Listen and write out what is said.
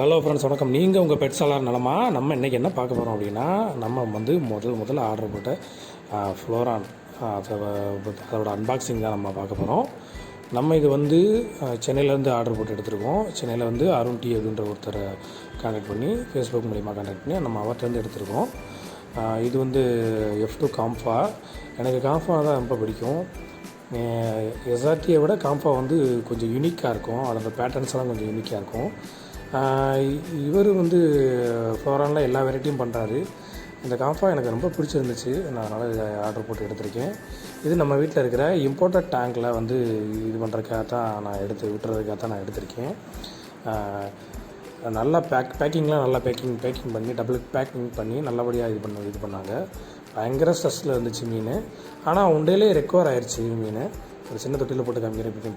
Hello friends, வணக்கம். நீங்கள் உங்கள் பெட்ஸ் எல்லாம் நலமா? நம்ம இன்றைக்கி என்ன பார்க்க போகிறோம் அப்படின்னா, நம்ம வந்து முதல்ல ஆர்டர் போட்ட ஃப்ளோரான் அதோட அன்பாக்சிங் தான் நம்ம பார்க்க போகிறோம். நம்ம இது வந்து சென்னையிலேருந்து ஆர்டர் போட்டு எடுத்துருக்கோம். சென்னையில் வந்து அருண் டி அப்படின்ற ஒருத்தரை கான்டாக்ட் பண்ணி ஃபேஸ்புக் மூலிமா கான்டாக்ட் பண்ணி நம்ம அவர்கிட்டருந்து எடுத்துருக்கோம். இது வந்து F2 காம்ஃபா. எனக்கு காம்ஃபா தான் ரொம்ப பிடிக்கும். எஸ்ஆர்டியை விட காம்ஃபா வந்து கொஞ்சம் யூனிக்காக இருக்கும். அதோட பேட்டர்ன்ஸ்லாம் கொஞ்சம் யூனிக்காக இருக்கும். இவர் வந்து ஃப்ளோரானில் எல்லா வெரைட்டியும் பண்ணுறாரு. இந்த காம்ஃபா எனக்கு ரொம்ப பிடிச்சிருந்துச்சு. நான் அதனால் இதை ஆர்டர் போட்டு எடுத்திருக்கேன். இது நம்ம வீட்டில் இருக்கிற இம்போர்ட்டட் டேங்கில் வந்து இது பண்ணுறதுக்காக தான் நான் விட்டுறதுக்காக தான் நான் எடுத்திருக்கேன். நல்லா பேக்கிங்லாம் நல்லா பேக்கிங் பண்ணி டபுள் பேக்கிங் பண்ணி நல்லபடியாக இது பண்ணாங்க. பயங்கர ஸ்ட்ரெஸ்ஸில் இருந்துச்சு மீன். ஆனால் உண்டையிலே ரெக்கவர் ஆயிடுச்சு மீன். ஒரு சின்ன தொட்டியில் போட்டு காமிக்கிறேன்.